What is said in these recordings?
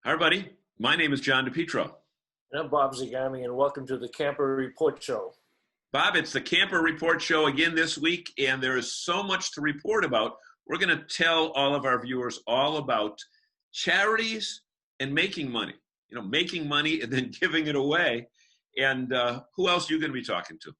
Hi, everybody. My name is John DiPietro. And I'm Bob Zagami, and welcome to the Camper Report Show. Bob, it's the Camper Report Show again this week, and there is so much to report about. We're going to tell all of our viewers all about charities and making money. You know, making money and then giving it away. And who else are you going to be talking to?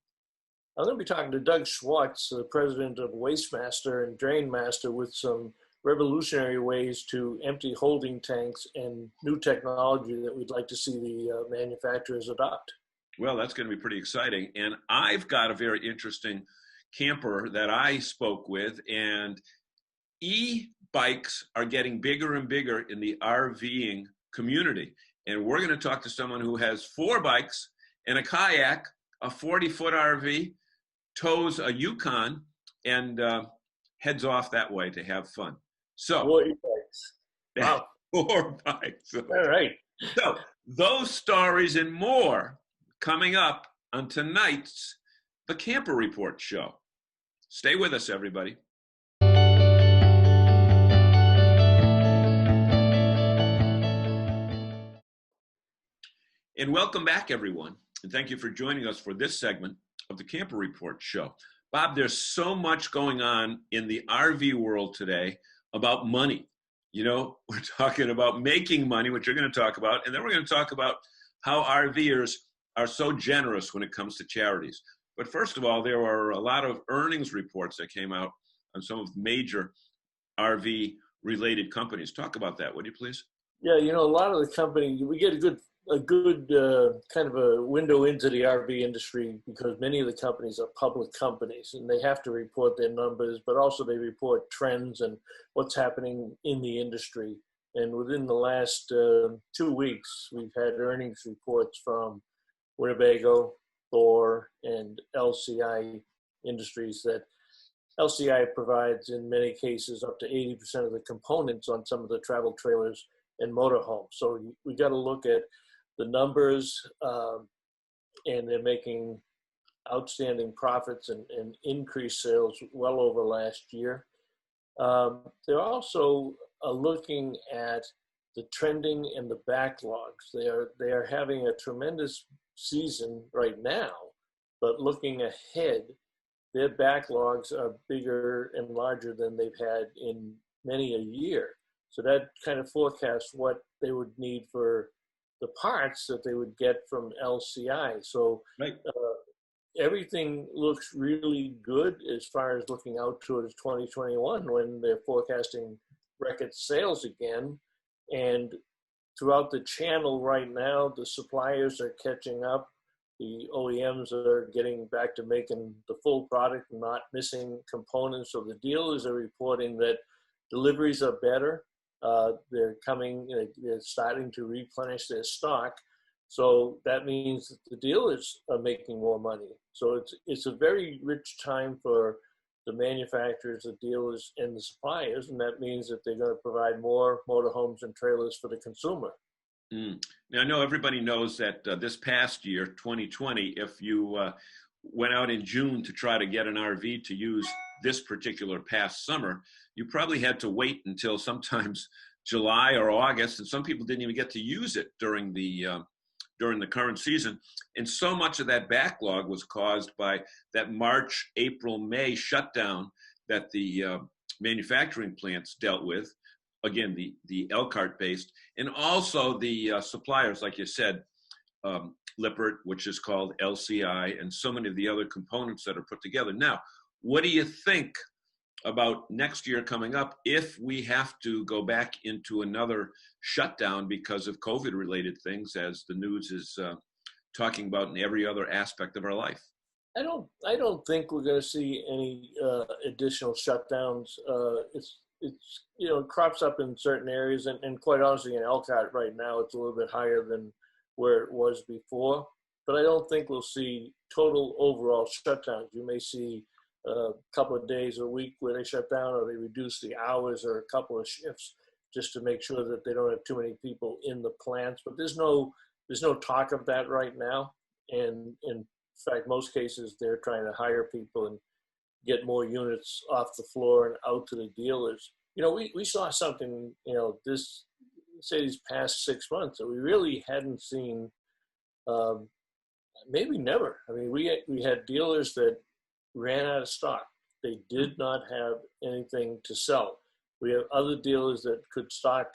I'm going to be talking to Doug Schwartz, the president of Wastemaster and Drainmaster, with some revolutionary ways to empty holding tanks and new technology that we'd like to see the manufacturers adopt. Well, that's going to be pretty exciting. And I've got a very interesting camper that I spoke with, and e-bikes are getting bigger and bigger in the RVing community. And we're going to talk to someone who has 4 bikes and a kayak, a 40-foot RV, tows a Yukon, and heads off that way to have fun. So, 4 e-bikes. Wow. 4 bikes. All right. So, those stories and more coming up on tonight's The Camper Report Show. Stay with us, everybody. And welcome back, everyone. And thank you for joining us for this segment of The Camper Report Show. Bob, there's so much going on in the RV world today about money. You know, we're talking about making money, which you're going to talk about, and then we're going to talk about how RVers are so generous when it comes to charities. But first of all, there are a lot of earnings reports that came out on some of the major RV-related companies. Talk about that, would you please? Yeah, you know, a lot of the company, we get a good kind of a window into the RV industry because many of the companies are public companies and they have to report their numbers, but also they report trends and what's happening in the industry. And within the last 2 weeks, we've had earnings reports from Winnebago, Thor, and LCI Industries that LCI provides in many cases up to 80% of the components on some of the travel trailers and motorhomes. So we got to look at the numbers, and they're making outstanding profits and increased sales well over last year. They're also looking at the trending and the backlogs. They are having a tremendous season right now, but looking ahead, their backlogs are bigger and larger than they've had in many a year. So that kind of forecasts what they would need for the parts that they would get from LCI. So Right. Everything looks really good as far as looking out towards 2021 when they're forecasting record sales again. And throughout the channel right now, the suppliers are catching up. The OEMs are getting back to making the full product, not missing components. So the dealers are reporting that deliveries are better. They're starting to replenish their stock. So that means that the dealers are making more money. So it's a very rich time for the manufacturers, the dealers, and the suppliers. And that means that they're going to provide more motorhomes and trailers for the consumer. Now, I know everybody knows that this past year, 2020, if you went out in June to try to get an RV to use this particular past summer, you probably had to wait until sometimes July or August, and some people didn't even get to use it during the current season. And so much of that backlog was caused by that March, April, May shutdown that the manufacturing plants dealt with. Again, the Elkhart based, and also the suppliers, like you said, Lippert, which is called LCI, and so many of the other components that are put together. Now, what do you think about next year coming up if we have to go back into another shutdown because of COVID-related things, as the news is talking about in every other aspect of our life? I don't think we're going to see any additional shutdowns. It crops up in certain areas, and quite honestly, in Elkhart right now, it's a little bit higher than where it was before. But I don't think we'll see total overall shutdowns. You may see a couple of days a week where they shut down, or they reduce the hours, or a couple of shifts just to make sure that they don't have too many people in the plants. But there's no talk of that right now. And in fact, most cases they're trying to hire people and get more units off the floor and out to the dealers. You know, we saw something, this say these past 6 months that we really hadn't seen, maybe never. I mean, we had dealers that ran out of stock. They did not have anything to sell. We have other dealers that could stock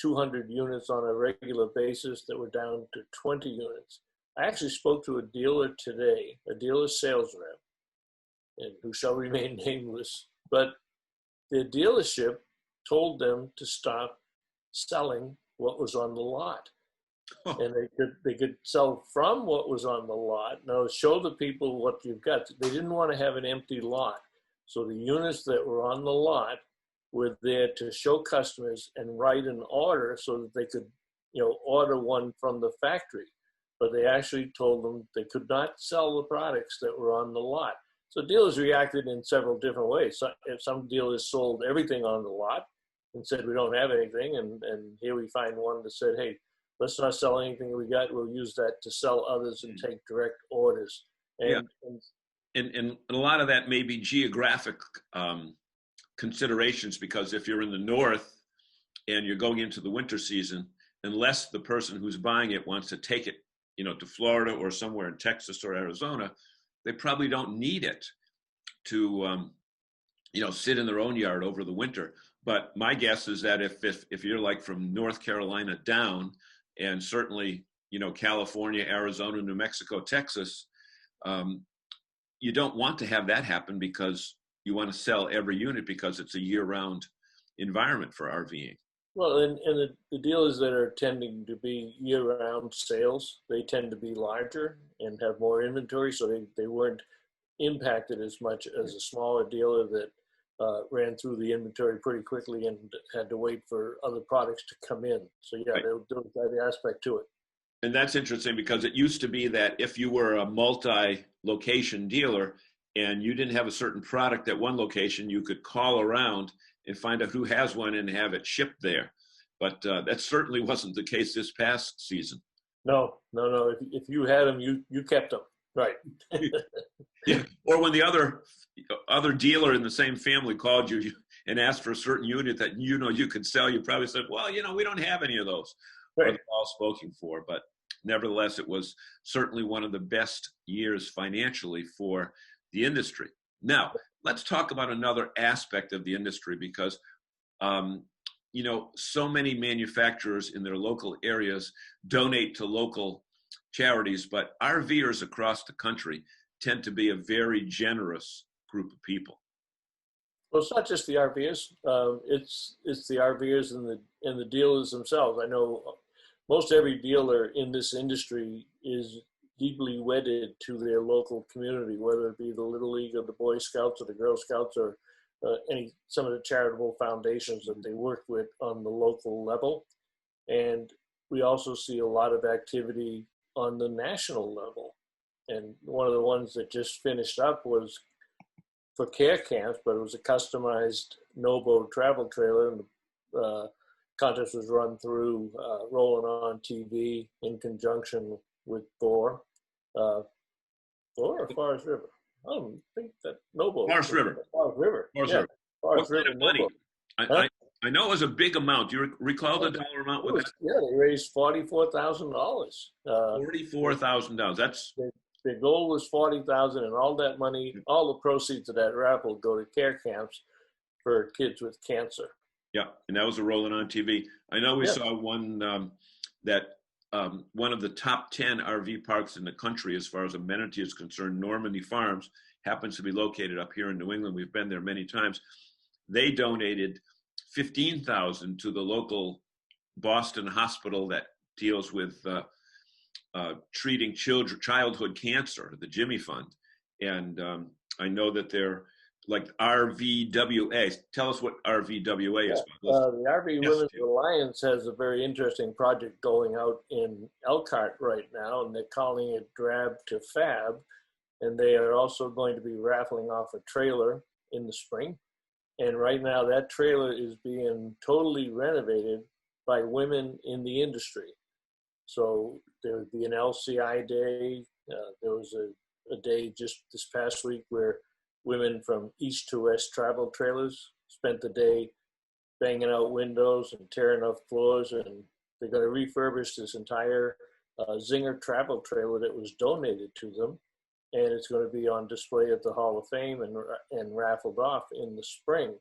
200 units on a regular basis that were down to 20 units. I actually spoke to a dealer today, a dealer sales rep, and who shall remain nameless, but their dealership told them to stop selling what was on the lot. Oh. And they could sell from what was on the lot. Now, show the people what you've got. They didn't want to have an empty lot. So the units that were on the lot were there to show customers and write an order so that they could, order one from the factory. But they actually told them they could not sell the products that were on the lot. So dealers reacted in several different ways. So if some dealers sold everything on the lot and said, we don't have anything, and here we find one that said, hey, let's not sell anything we got. We'll use that to sell others and take direct orders. And a lot of that may be geographic considerations, because if you're in the north and you're going into the winter season, unless the person who's buying it wants to take it, to Florida or somewhere in Texas or Arizona, they probably don't need it to, sit in their own yard over the winter. But my guess is that if you're like from North Carolina down, and certainly, California, Arizona, New Mexico, Texas, you don't want to have that happen, because you want to sell every unit because it's a year-round environment for RVing. Well, and the dealers that are tending to be year-round sales, they tend to be larger and have more inventory, so they weren't impacted as much as a smaller dealer that ran through the inventory pretty quickly and had to wait for other products to come in. So yeah, Right. there was that aspect to it. And that's interesting, because it used to be that if you were a multi-location dealer and you didn't have a certain product at one location, you could call around and find out who has one and have it shipped there. But that certainly wasn't the case this past season. No. If you had them, you kept them. Right. Yeah. Or when the other dealer in the same family called you and asked for a certain unit that you could sell, you probably said, well, we don't have any of those. Right. Or they're all spoken for. But nevertheless, it was certainly one of the best years financially for the industry. Now, let's talk about another aspect of the industry, because so many manufacturers in their local areas donate to local charities, but RVers across the country tend to be a very generous group of people. Well, it's not just the RVers. It's the RVers and the dealers themselves. I know most every dealer in this industry is deeply wedded to their local community, whether it be the Little League or the Boy Scouts or the Girl Scouts or some of the charitable foundations that they work with on the local level. And we also see a lot of activity on the national level. And one of the ones that just finished up was for care camps, but it was a customized no-boat travel trailer. And the contest was run through Rolling On TV in conjunction with Thor or Forest River. I don't think that no-boat. Forest River. River. What kind of money? I know it was a big amount. Do you recall the dollar amount with that? Yeah, they raised $44,000. $44,000. That's the goal was $40,000, and all that money, all the proceeds of that raffle go to care camps for kids with cancer. Yeah, and that was a Rolling On TV. I know we saw one that one of the top 10 RV parks in the country, as far as amenity is concerned, Normandy Farms, happens to be located up here in New England. We've been there many times. They donated $15,000 to the local Boston hospital that deals with treating childhood cancer, the Jimmy Fund. And I know that they're like RVWA. Tell us what RVWA is. The RV Women's Alliance has a very interesting project going out in Elkhart right now, and they're calling it Drab to Fab. And they are also going to be raffling off a trailer in the spring. And right now that trailer is being totally renovated by women in the industry. So there would be an LCI day. There was a day just this past week where women from east to west travel trailers spent the day banging out windows and tearing up floors, and they're going to refurbish this entire Zinger travel trailer that was donated to them, and it's going to be on display at the Hall of Fame and raffled off in the spring.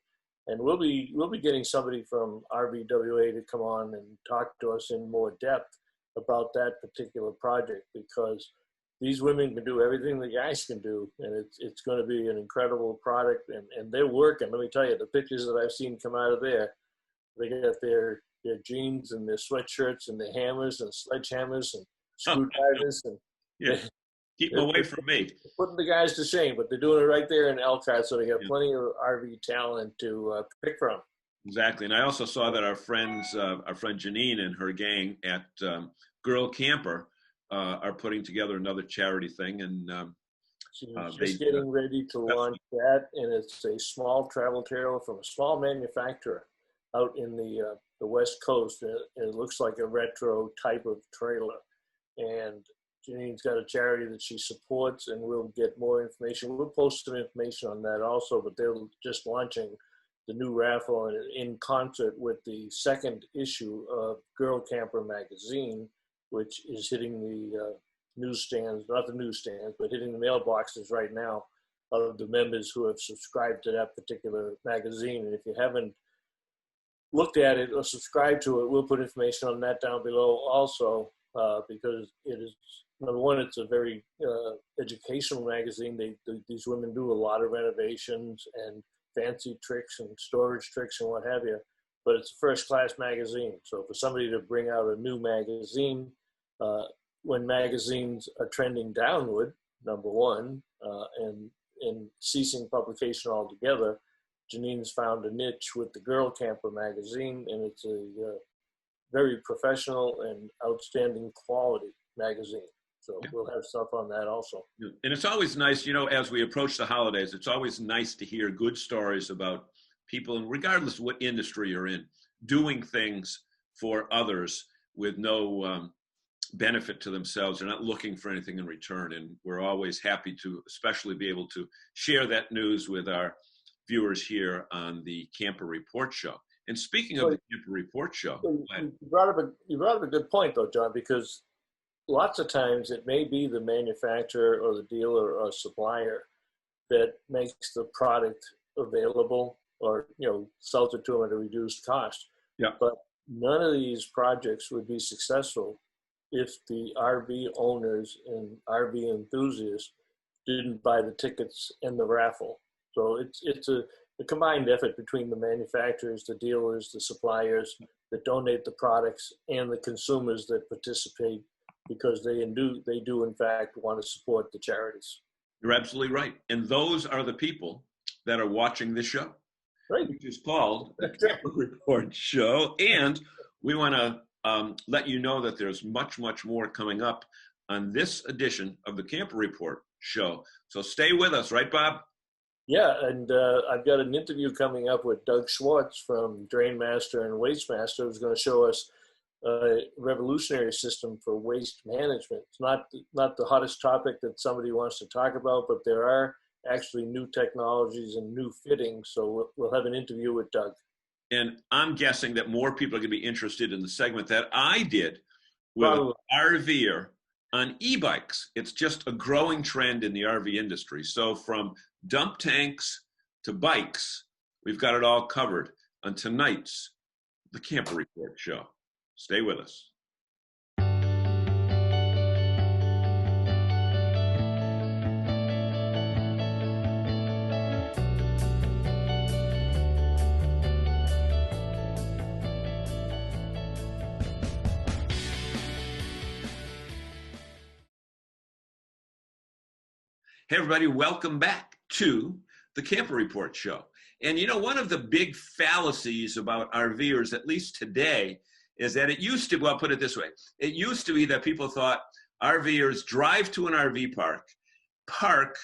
And we'll be getting somebody from RVWA to come on and talk to us in more depth about that particular project, because these women can do everything the guys can do, and it's going to be an incredible product. And they're working. Let me tell you, the pictures that I've seen come out of there, they got their jeans and their sweatshirts and their hammers and sledgehammers and screwdrivers. And yeah, keep them away from me. Putting the guys to shame, but they're doing it right there in Elkhart, so they got plenty of RV talent to pick from. Exactly, and I also saw that our friend Janine and her gang at Girl Camper are putting together another charity thing, and she's just getting ready to launch that, and it's a small travel trailer from a small manufacturer out in the West Coast. It looks like a retro type of trailer, and Janine's got a charity that she supports, and we'll get more information. We'll post some information on that also, but they're just launching the new raffle in concert with the second issue of Girl Camper magazine, which is hitting the newsstands, not the newsstands, but hitting the mailboxes right now of the members who have subscribed to that particular magazine. And if you haven't looked at it or subscribed to it, we'll put information on that down below also, because it is, number one, it's a very educational magazine. These women do a lot of renovations and fancy tricks and storage tricks and what have you, but it's a first-class magazine. So for somebody to bring out a new magazine, when magazines are trending downward, number one, and ceasing publication altogether, Janine's found a niche with the Girl Camper magazine, and it's a very professional and outstanding quality magazine. So we'll have stuff on that also. And it's always nice, as we approach the holidays, it's always nice to hear good stories about people, and regardless of what industry you're in, doing things for others with no benefit to themselves. They're not looking for anything in return. And we're always happy to especially be able to share that news with our viewers here on the Camper Report Show. And speaking of the Camper Report Show, you brought up a good point though, John, because lots of times it may be the manufacturer or the dealer or supplier that makes the product available, or sells it to them at a reduced cost. Yeah. But none of these projects would be successful if the RV owners and RV enthusiasts didn't buy the tickets and the raffle. So it's a combined effort between the manufacturers, the dealers, the suppliers that donate the products, and the consumers that participate, because they do in fact want to support the charities. You're absolutely right. And those are the people that are watching this show, right? Which is called the Camper Report Show. And we want to let you know that there's much, much more coming up on this edition of the Camper Report Show. So stay with us, right, Bob? Yeah, and I've got an interview coming up with Doug Schwartz from Drain Master and Waste Master, who's going to show us a revolutionary system for waste management. It's not the hottest topic that somebody wants to talk about, but there are actually new technologies and new fittings. So we'll have an interview with Doug. And I'm guessing that more people are going to be interested in the segment that I did with an RVer on e-bikes. It's just a growing trend in the RV industry. So from dump tanks to bikes, we've got it all covered on tonight's The Camper Report Show. Stay with us. Hey, everybody, welcome back to the Camper Report Show. And one of the big fallacies about RVers, at least today, is that it used to, well, I'll put it this way. It used to be that people thought RVers drive to an RV park,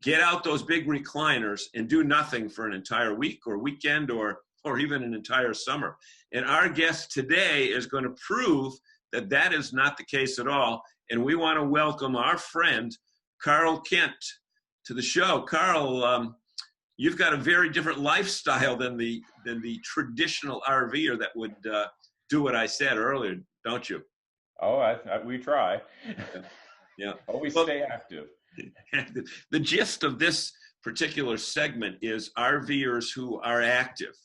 get out those big recliners, and do nothing for an entire week or weekend or even an entire summer. And our guest today is going to prove that that is not the case at all. And we want to welcome our friend, Carl Kent, to the show. Carl, you've got a very different lifestyle than the traditional RVer that would do what I said earlier, don't you? Oh, we try. Yeah. Yeah. Always Well, stay active. the gist of this particular segment is RVers who are active,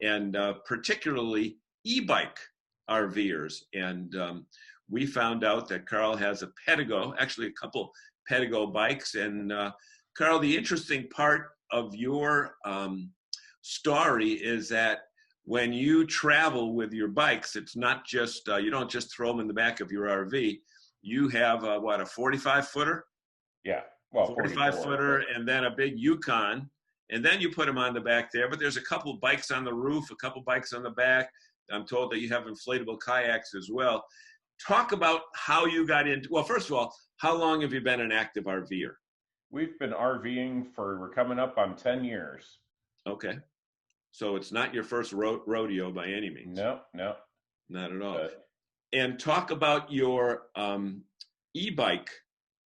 and particularly e-bike RVers. And we found out that Carl has a Pedigo, actually a couple Pedigo bikes. And Carl, the interesting part of your story is that when you travel with your bikes, it's not just, you don't just throw them in the back of your RV. You have what, a 45 footer? Yeah, well, 45 footer, and then a big Yukon, and then you put them on the back there. But there's a couple bikes on the roof, a couple bikes on the back. I'm told that you have inflatable kayaks as well. Talk about how you got into, well, first of all, how long have you been an active RVer? We've been RVing we're coming up on 10 years. Okay. So it's not your first rodeo by any means. No. Not at all. And talk about your e-bike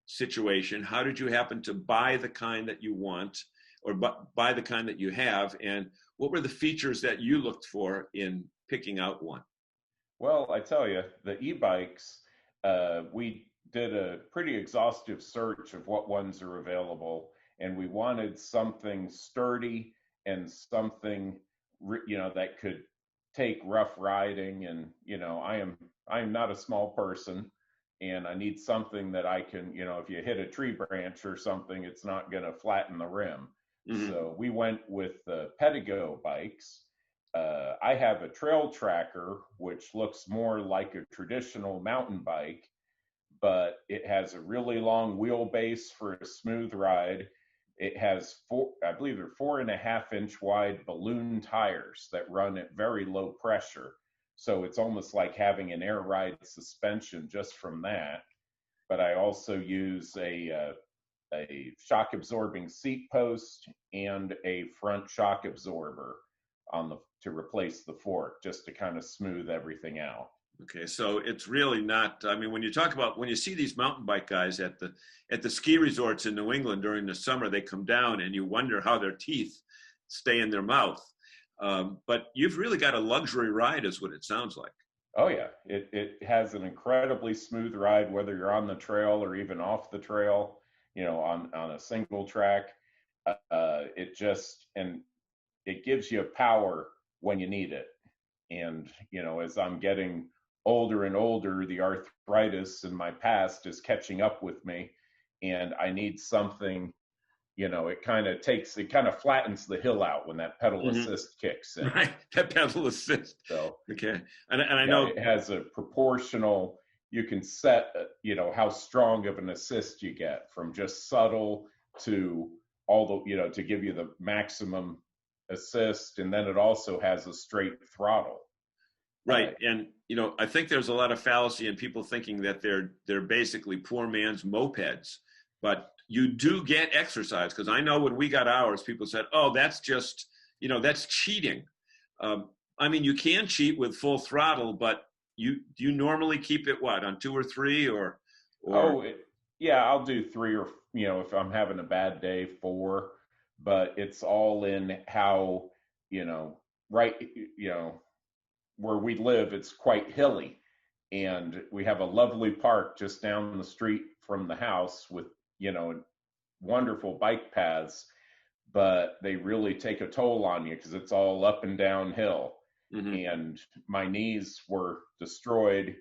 situation. How did you happen to buy the kind that you want, or buy the kind that you have, and what were the features that you looked for in picking out one? Well, I tell you, the e-bikes, we did a pretty exhaustive search of what ones are available, and we wanted something sturdy and something, that could take rough riding. And I'm not a small person, and I need something that I can, if you hit a tree branch or something, it's not going to flatten the rim. Mm-hmm. So we went with the Pedigo bikes. I have a trail tracker, which looks more like a traditional mountain bike, but it has a really long wheelbase for a smooth ride. It has I believe they're 4.5-inch wide balloon tires that run at very low pressure. So it's almost like having an air ride suspension just from that. But I also use a shock absorbing seat post and a front shock absorber to replace the fork, just to kind of smooth everything out. Okay, so it's really not, I mean, when you see these mountain bike guys at the ski resorts in New England during the summer, they come down and you wonder how their teeth stay in their mouth. But you've really got a luxury ride, is what it sounds like. Oh yeah, it has an incredibly smooth ride, whether you're on the trail or even off the trail, on a single track. It gives you power when you need it. And, as I'm getting older and older, the arthritis in my past is catching up with me, and I need something, it kind of flattens the hill out when that pedal mm-hmm. assist kicks in. Right, that pedal assist. So, okay. And I know it has a proportional, you can set, how strong of an assist you get, from just subtle to all the, to give you the maximum assist. And then it also has a straight throttle. Right. And, I think there's a lot of fallacy in people thinking that they're basically poor man's mopeds, but you do get exercise. Because I know when we got ours, people said, oh, that's just, that's cheating. I mean, you can cheat with full throttle, but do you normally keep it on 2 or 3 or? Yeah, I'll do 3 or, if I'm having a bad day, 4, but it's all in how, where we live, it's quite hilly, and we have a lovely park just down the street from the house with, wonderful bike paths, but they really take a toll on you because it's all up and downhill. Mm-hmm. And my knees were destroyed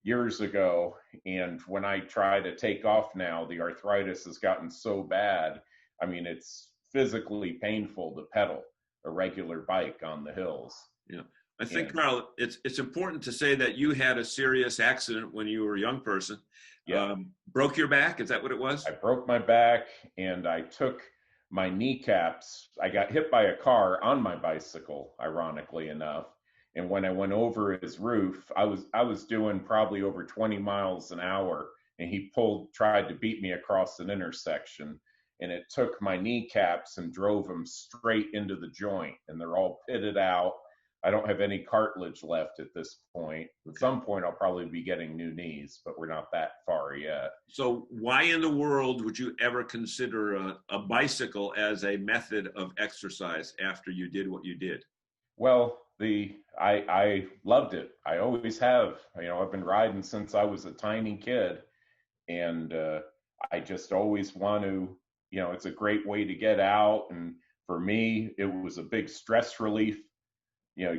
years ago, and when I try to take off now, the arthritis has gotten so bad. I mean, it's physically painful to pedal a regular bike on the hills. Yeah. I think, Carl, it's important to say that you had a serious accident when you were a young person. Yeah. Broke your back? Is that what it was? I broke my back, and I took my kneecaps. I got hit by a car on my bicycle, ironically enough. And when I went over his roof, I was doing probably over 20 miles an hour, and he tried to beat me across an intersection. And it took my kneecaps and drove them straight into the joint, and they're all pitted out. I don't have any cartilage left at this point. At Okay. some point, I'll probably be getting new knees, but we're not that far yet. So why in the world would you ever consider a bicycle as a method of exercise after you did what you did? Well, I loved it. I always have. I've been riding since I was a tiny kid, and I just always want to. It's a great way to get out, and for me, it was a big stress relief.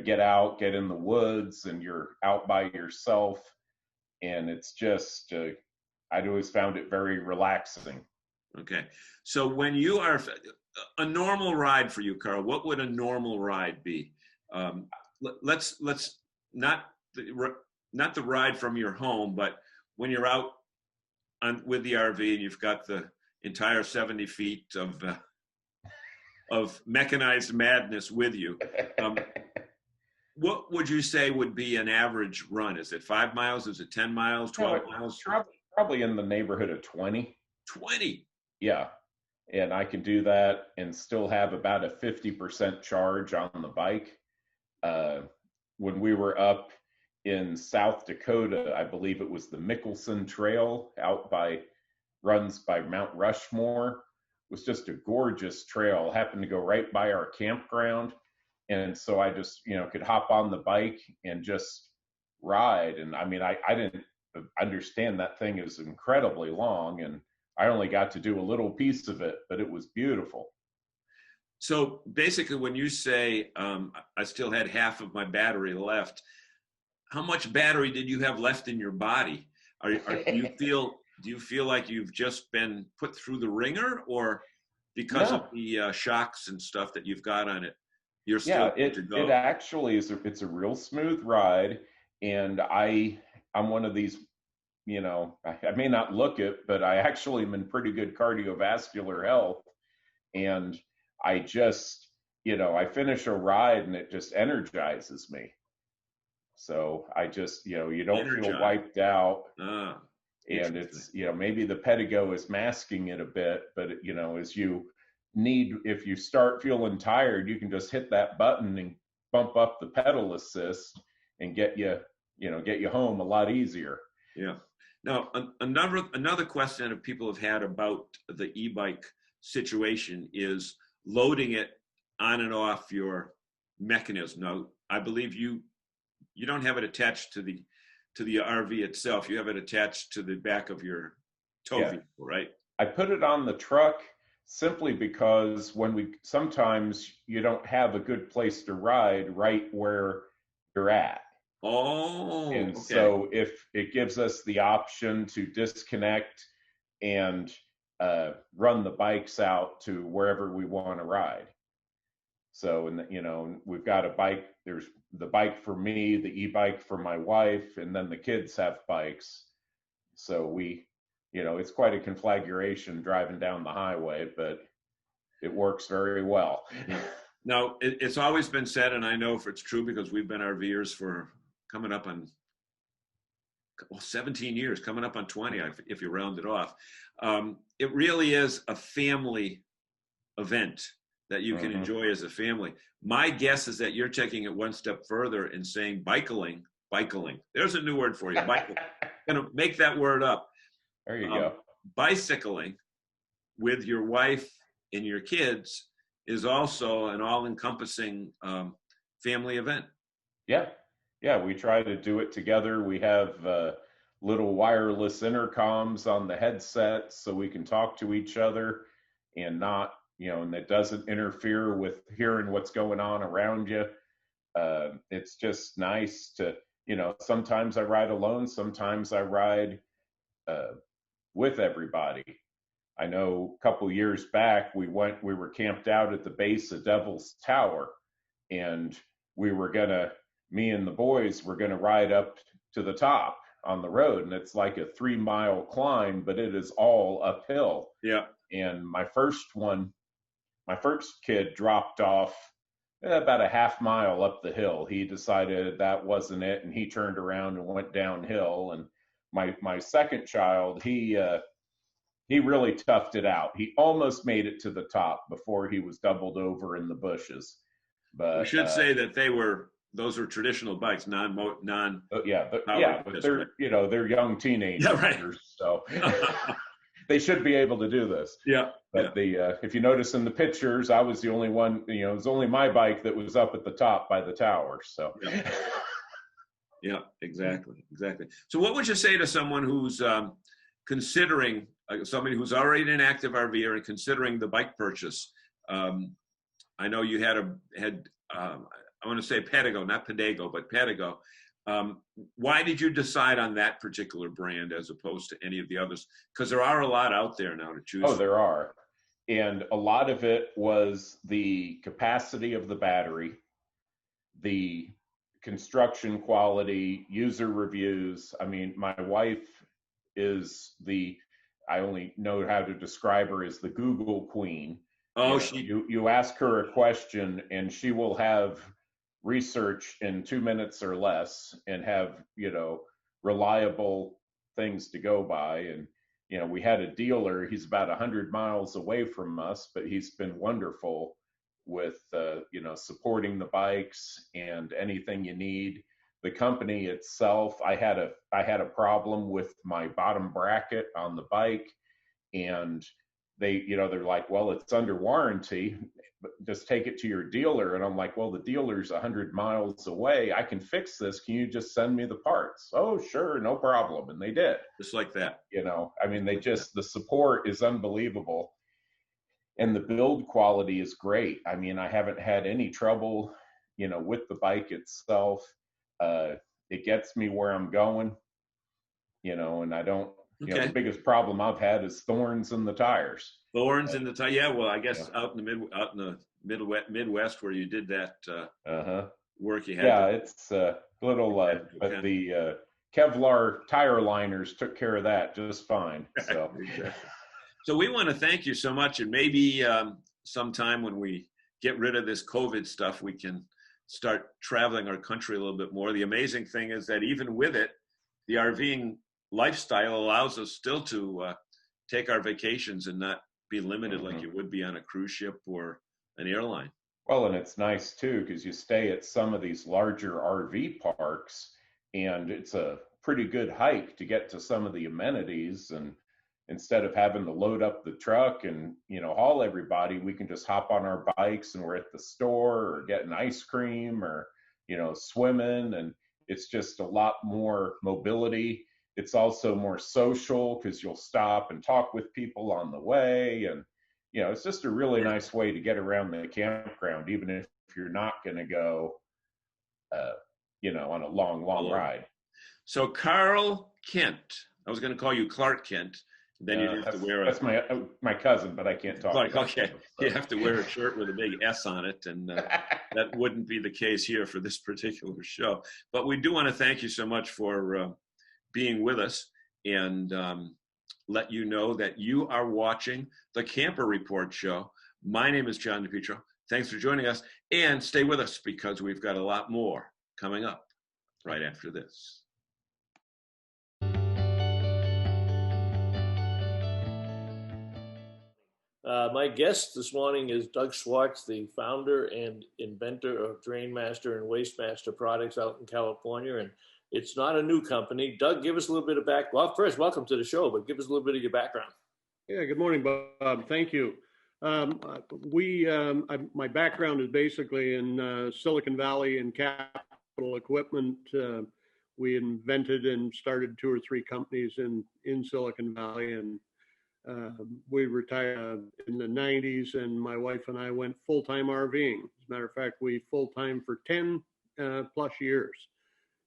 Get out, get in the woods, and you're out by yourself, and it's just I'd always found it very relaxing. Okay. So when you are a normal ride for you, Carl, what would a normal ride be? Let's not the ride from your home, but when you're out with the RV and you've got the entire 70 feet of mechanized madness with you. What would you say would be an average run? Is it 5 miles? Is it 10 miles? 12 miles? Probably in the neighborhood of 20. 20. Yeah. And I can do that and still have about a 50% charge on the bike. When we were up in South Dakota, I believe it was the Mickelson Trail runs by Mount Rushmore. It was just a gorgeous trail. Happened to go right by our campground. And so I just, could hop on the bike and just ride. And I mean, I didn't understand that thing is incredibly long, and I only got to do a little piece of it, but it was beautiful. So basically, when you say I still had half of my battery left, how much battery did you have left in your body? Do you feel like you've just been put through the ringer, or because of the shocks and stuff that you've got on it, you're still good to go? It actually is. It's a real smooth ride, and I'm one of these. I may not look it, but I actually am in pretty good cardiovascular health, and I just, I finish a ride and it just energizes me. So I just, you don't feel wiped out. And it's, maybe the pedigo is masking it a bit, but if you start feeling tired, you can just hit that button and bump up the pedal assist and get you home a lot easier. Yeah. Now, another question that people have had about the e-bike situation is loading it on and off your mechanism. Now, I believe you don't have it attached to the RV itself. You have it attached to the back of your tow vehicle, right? I put it on the truck simply because sometimes you don't have a good place to ride right where you're at. Oh, and okay. So if it gives us the option to disconnect and run the bikes out to wherever we want to ride. So, we've got a bike. There's the bike for me, the e-bike for my wife, and then the kids have bikes. So it's quite a conflagration driving down the highway, but it works very well. Now, it's always been said, and I know if it's true because we've been RVers for coming up on 17 years, coming up on 20, if you round it off. It really is a family event that you can enjoy as a family. My guess is that you're taking it one step further and saying bicycling. There's a new word for you, bicycling. I'm going to make that word up. There you go. Bicycling with your wife and your kids is also an all-encompassing family event. Yeah, we try to do it together. We have little wireless intercoms on the headsets so we can talk to each other and not, and it doesn't interfere with hearing what's going on around you. It's just nice to, sometimes I ride alone, sometimes I ride with everybody. I know a couple years back, we were camped out at the base of Devil's Tower, and me and the boys were going to ride up to the top on the road, and it's like a 3-mile climb, but it is all uphill. Yeah. And my first kid dropped off about a half mile up the hill. He decided that wasn't it, and he turned around and went downhill. And my second child, he really toughed it out. He almost made it to the top before he was doubled over in the bushes. But we should say that they were those are traditional bikes, non. But they're they're young teenagers, Yeah, right. So they should be able to do this. Yeah. But if you notice in the pictures, I was the only one. It was only my bike that was up at the top by the tower. So. Yeah, exactly. So, what would you say to someone who's considering, somebody who's already an active RVer and considering the bike purchase? I know you had I want to say Patago, not Padago, but Patago. Why did you decide on that particular brand as opposed to any of the others? Because there are a lot out there now to choose. Oh, there are. And a lot of it was the capacity of the battery, the construction quality, user reviews. I mean, my wife is I only know how to describe her as the Google queen. Oh, you ask her a question and she will have research in 2 minutes or less and have, reliable things to go by. And, we had a dealer, he's about 100 miles away from us, but he's been wonderful with, supporting the bikes and anything you need. The company itself, I had a problem with my bottom bracket on the bike, and they're like, well, it's under warranty, but just take it to your dealer. And I'm like, well, the dealer's 100 miles away. I can fix this. Can you just send me the parts? Oh, sure, no problem. And they did. Just like that. The support is unbelievable. And the build quality is great. I mean, I haven't had any trouble, with the bike itself. It gets me where I'm going, and I don't, the biggest problem I've had is thorns in the tires. Thorns in the tire. Yeah. Well, I guess out in the Midwest where you did that work, you had. Yeah, it's a little, but the Kevlar tire liners took care of that just fine. So. Exactly. So we want to thank you so much, and maybe sometime when we get rid of this COVID stuff, we can start traveling our country a little bit more. The amazing thing is that even with it, the RVing lifestyle allows us still to take our vacations and not be limited like you would be on a cruise ship or an airline. Well, and it's nice too, because you stay at some of these larger RV parks and it's a pretty good hike to get to some of the amenities. And instead of having to load up the truck and, haul everybody, we can just hop on our bikes and we're at the store or getting ice cream or, swimming. And it's just a lot more mobility. It's also more social because you'll stop and talk with people on the way. And, it's just a really nice way to get around the campground, even if you're not going to go, on a long ride. So Carl Kent, I was going to call you Clark Kent. Then you'd have to wear that's my cousin, but I can't talk. Okay, you have to wear a shirt with a big S on it, and that wouldn't be the case here for this particular show. But we do want to thank you so much for being with us, and let you know that you are watching the Camper Report show. My name is John DiPietro. Thanks for joining us, and stay with us because we've got a lot more coming up right after this. My guest this morning is Doug Schwartz, the founder and inventor of Drainmaster and Wastemaster products out in California. And it's not a new company. Doug, give us a little bit of well, first, welcome to the show, but give us a little bit of your background. Yeah, good morning, Bob. Thank you. My background is basically in Silicon Valley and capital equipment. We invented and started 2 or 3 companies in Silicon Valley, and we retired in the 90s, and my wife and I went full-time RVing. As a matter of fact, we full-time for 10 plus years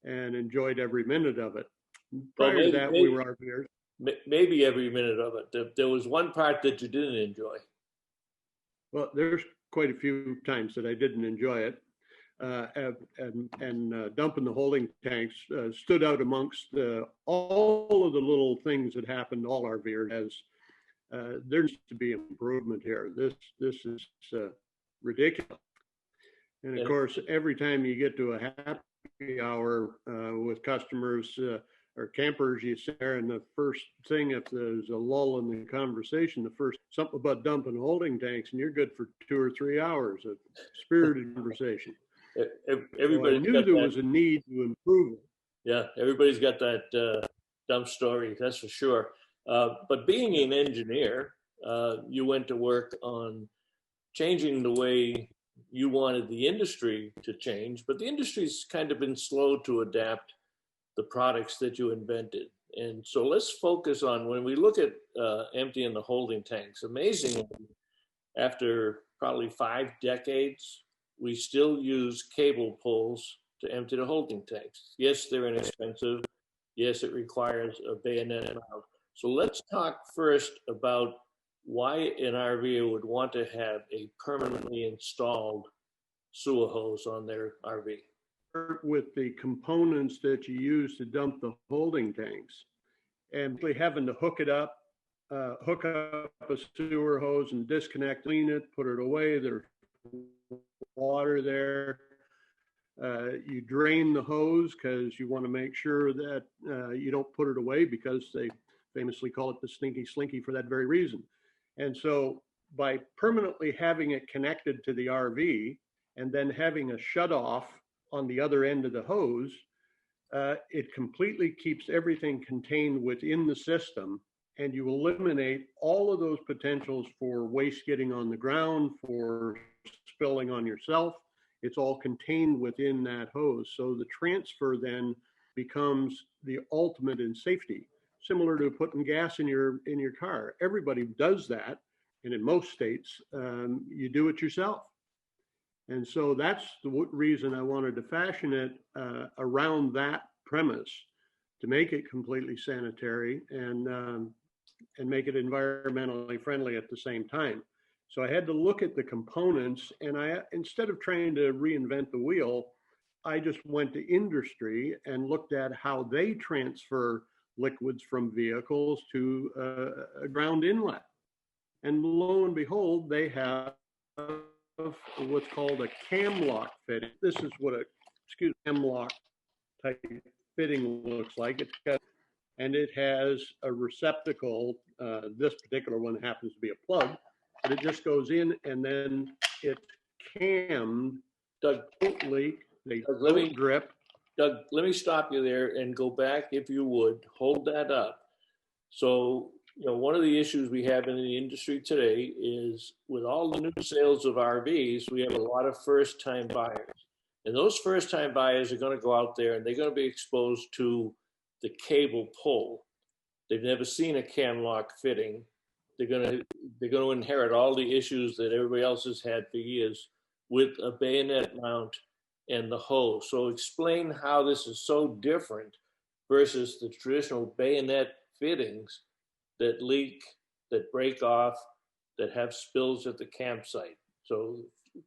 and enjoyed every minute of it. Prior to that, we were RVers. Maybe every minute of it. There was one part that you didn't enjoy. Well, there's quite a few times that I didn't enjoy it. And dumping the holding tanks stood out amongst all of the little things that happened to all RVers as there needs to be improvement here. This is ridiculous. And of course, every time you get to a happy hour with customers or campers, you sit there, and the first thing, if there's a lull in the conversation, the first something about dumping holding tanks, and you're good for 2 or 3 hours of spirited conversation. Everybody so I knew there was a need to improve it. Yeah, everybody's got that dumb story, that's for sure. But being an engineer, you went to work on changing the way you wanted the industry to change, but the industry's kind of been slow to adapt the products that you invented. And so let's focus on when we look at emptying the holding tanks. Amazingly, after probably 5 decades, we still use cable pulls to empty the holding tanks. Yes, they're inexpensive. Yes, it requires a bayonet mount. So let's talk first about why an RVer would want to have a permanently installed sewer hose on their RV. With the components that you use to dump the holding tanks, and having to hook up a sewer hose and disconnect, clean it, put it away. There's water there. You drain the hose because you want to make sure that you don't put it away, because they famously call it the stinky slinky for that very reason. And so by permanently having it connected to the RV and then having a shut off on the other end of the hose, it completely keeps everything contained within the system, and you eliminate all of those potentials for waste getting on the ground, for spilling on yourself. It's all contained within that hose. So the transfer then becomes the ultimate in safety, similar to putting gas in your car. Everybody does that, and in most states, you do it yourself. And so that's the reason I wanted to fashion it around that premise, to make it completely sanitary and make it environmentally friendly at the same time. So I had to look at the components, and instead of trying to reinvent the wheel, I just went to industry and looked at how they transfer liquids from vehicles to a ground inlet. And lo and behold, they have what's called a cam lock fitting. This is what a cam lock type fitting looks like. And it has a receptacle. This particular one happens to be a plug, but it just goes in, and then it's cammed. Doug, don't leak. They Doug, don't drip. Doug, let me stop you there and go back, if you would. Hold that up. So, one of the issues we have in the industry today is, with all the new sales of RVs, we have a lot of first-time buyers. And those first-time buyers are going to go out there and they're going to be exposed to the cable pull. They've never seen a cam lock fitting. They're going to inherit all the issues that everybody else has had for years with a bayonet mount and the hose. So explain how this is so different versus the traditional bayonet fittings that leak, that break off, that have spills at the campsite. So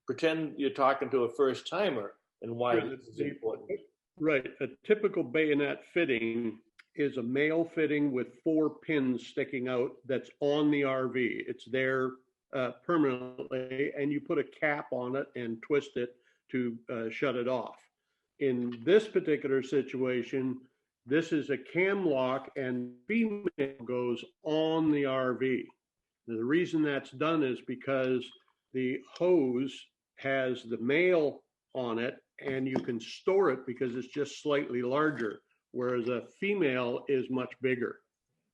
pretend you're talking to a first timer and why this is important. Right. A typical bayonet fitting is a male fitting with 4 pins sticking out that's on the RV. It's there permanently, and you put a cap on it and twist it to shut it off. In this particular situation, this is a cam lock, and female goes on the RV. Now, the reason that's done is because the hose has the male on it, and you can store it because it's just slightly larger, whereas a female is much bigger.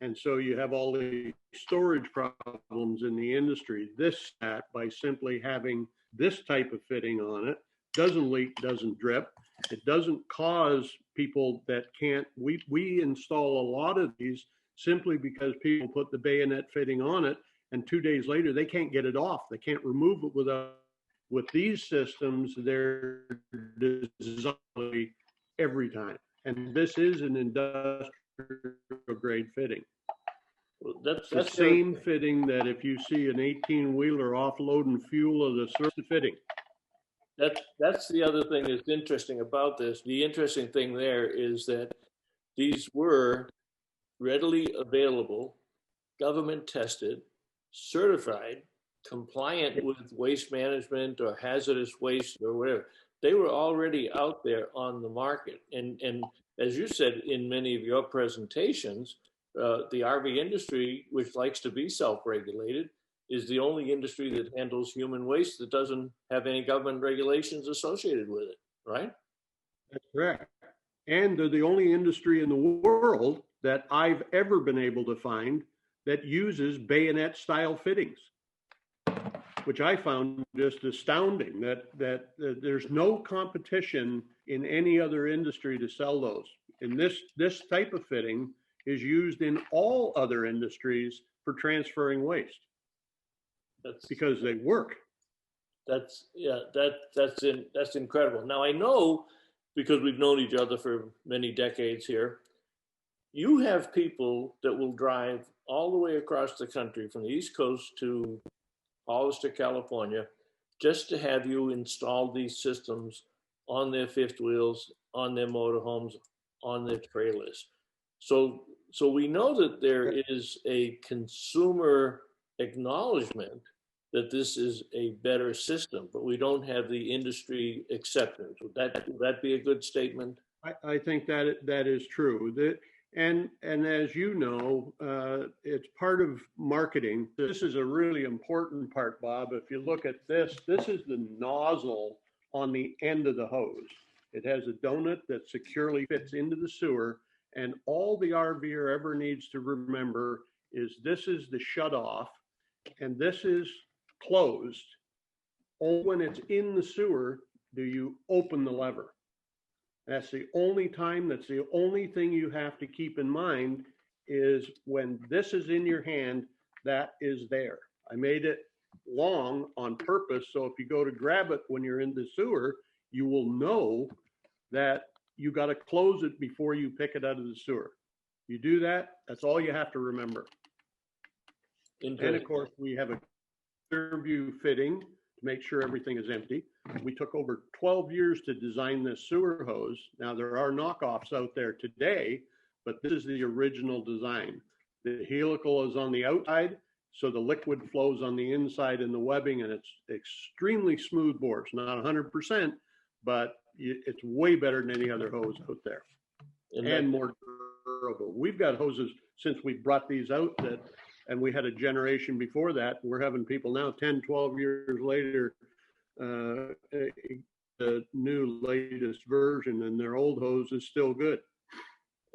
And so you have all the storage problems in the industry. This, by simply having this type of fitting on it, doesn't leak, doesn't drip. It doesn't cause people that can't, we install a lot of these simply because people put the bayonet fitting on it, and 2 days later, they can't get it off. They can't remove it with these systems. They're designed every time. And this is an industrial grade fitting. Well, that's the same fitting that if you see an 18-wheeler offloading fuel of the surface fitting. That's the other thing that's interesting about this. The interesting thing there is that these were readily available, government tested, certified, compliant with waste management or hazardous waste or whatever. They were already out there on the market. And as you said in many of your presentations, the RV industry, which likes to be self-regulated, is the only industry that handles human waste that doesn't have any government regulations associated with it. right? That's correct. And they're the only industry in the world that I've ever been able to find that uses bayonet style fittings, which I found just astounding that there's no competition in any other industry to sell those. And this type of fitting is used in all other industries for transferring waste. That's because they work. That's incredible. Now I know, because we've known each other for many decades here, you have people that will drive all the way across the country from the East Coast to Hollister, California, just to have you install these systems on their fifth wheels, on their motorhomes, on their trailers. So we know that there is a consumer acknowledgement that this is a better system, but we don't have the industry acceptance. Would that be a good statement? I think that is true. And as you know, it's part of marketing. This is a really important part, Bob. If you look at this is the nozzle on the end of the hose. It has a donut that securely fits into the sewer. And all the RVer ever needs to remember is this is the shut off, and this is closed. Only when it's in the sewer do you open the lever. That's the only time, that's the only thing you have to keep in mind is when this is in your hand, that is there. I made it long on purpose, so if you go to grab it when you're in the sewer, you will know that you got to close it before you pick it out of the sewer. You do that, that's all you have to remember. And of course, we have a clear view fitting to make sure everything is empty. We took over 12 years to design this sewer hose. Now, there are knockoffs out there today, but this is the original design. The helical is on the outside, so the liquid flows on the inside in the webbing, and it's extremely smooth bore. It's not 100%, but it's way better than any other hose out there, and more durable. We've got hoses since we brought these out and we had a generation before that. We're having people now 10, 12 years later, the new latest version, and their old hose is still good.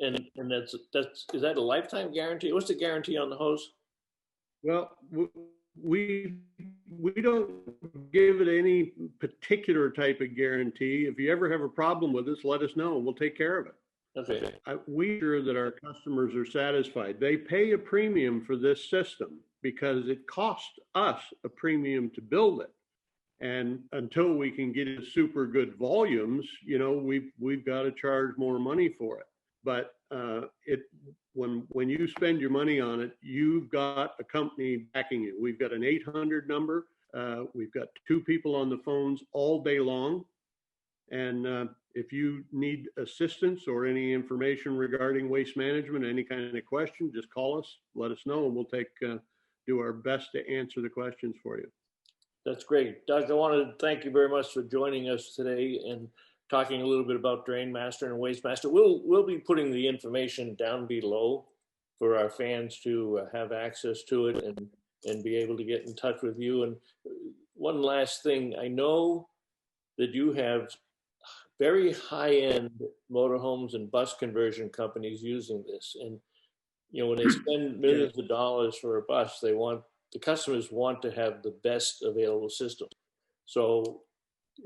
And is that a lifetime guarantee? What's the guarantee on the hose? Well, we don't give it any particular type of guarantee. If you ever have a problem with us, let us know and we'll take care of it. Okay. We're sure that our customers are satisfied. They pay a premium for this system because it costs us a premium to build it. And until we can get into super good volumes, we've got to charge more money for it. But when you spend your money on it, you've got a company backing you. We've got an 800 number. We've got 2 people on the phones all day long. And if you need assistance or any information regarding waste management, any kind of question, just call us, let us know, and we'll do our best to answer the questions for you. That's great. Doug, I want to thank you very much for joining us today and talking a little bit about DrainMaster and WasteMaster. We'll be putting the information down below for our fans to have access to it and be able to get in touch with you. And one last thing, I know that you have very high-end motorhomes and bus conversion companies using this. And when they spend millions of dollars for a bus, the customers want to have the best available system. So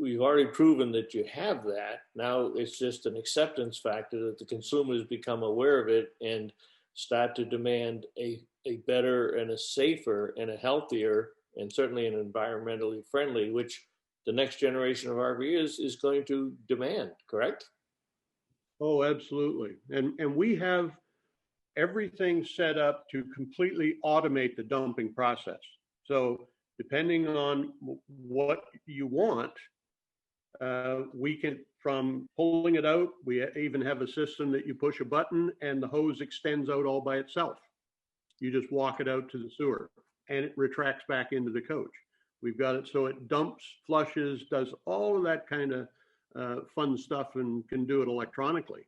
we've already proven that you have that. Now it's just an acceptance factor that the consumers become aware of it and start to demand a better and a safer and a healthier and certainly an environmentally friendly, which the next generation of RVers is going to demand, correct? Oh, absolutely. And we have everything set up to completely automate the dumping process. So depending on what you want, we can, from pulling it out, we even have a system that you push a button and the hose extends out all by itself. You just walk it out to the sewer and it retracts back into the coach. We've got it so it dumps, flushes, does all of that kind of fun stuff, and can do it electronically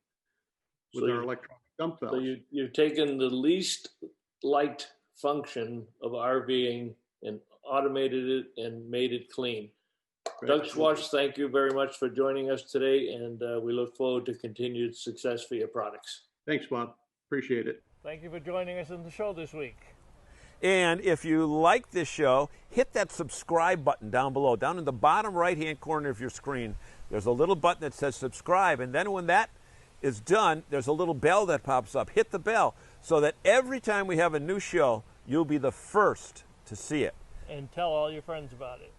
with our electronic dump valves. So you've taken the least liked function of RVing and automated it and made it clean. Doug Schwartz, thank you very much for joining us today, and we look forward to continued success for your products. Thanks, Bob. Appreciate it. Thank you for joining us in the show this week. And if you like this show, hit that subscribe button down below. Down in the bottom right-hand corner of your screen, there's a little button that says subscribe. And then when that is done, there's a little bell that pops up. Hit the bell so that every time we have a new show, you'll be the first to see it. And tell all your friends about it.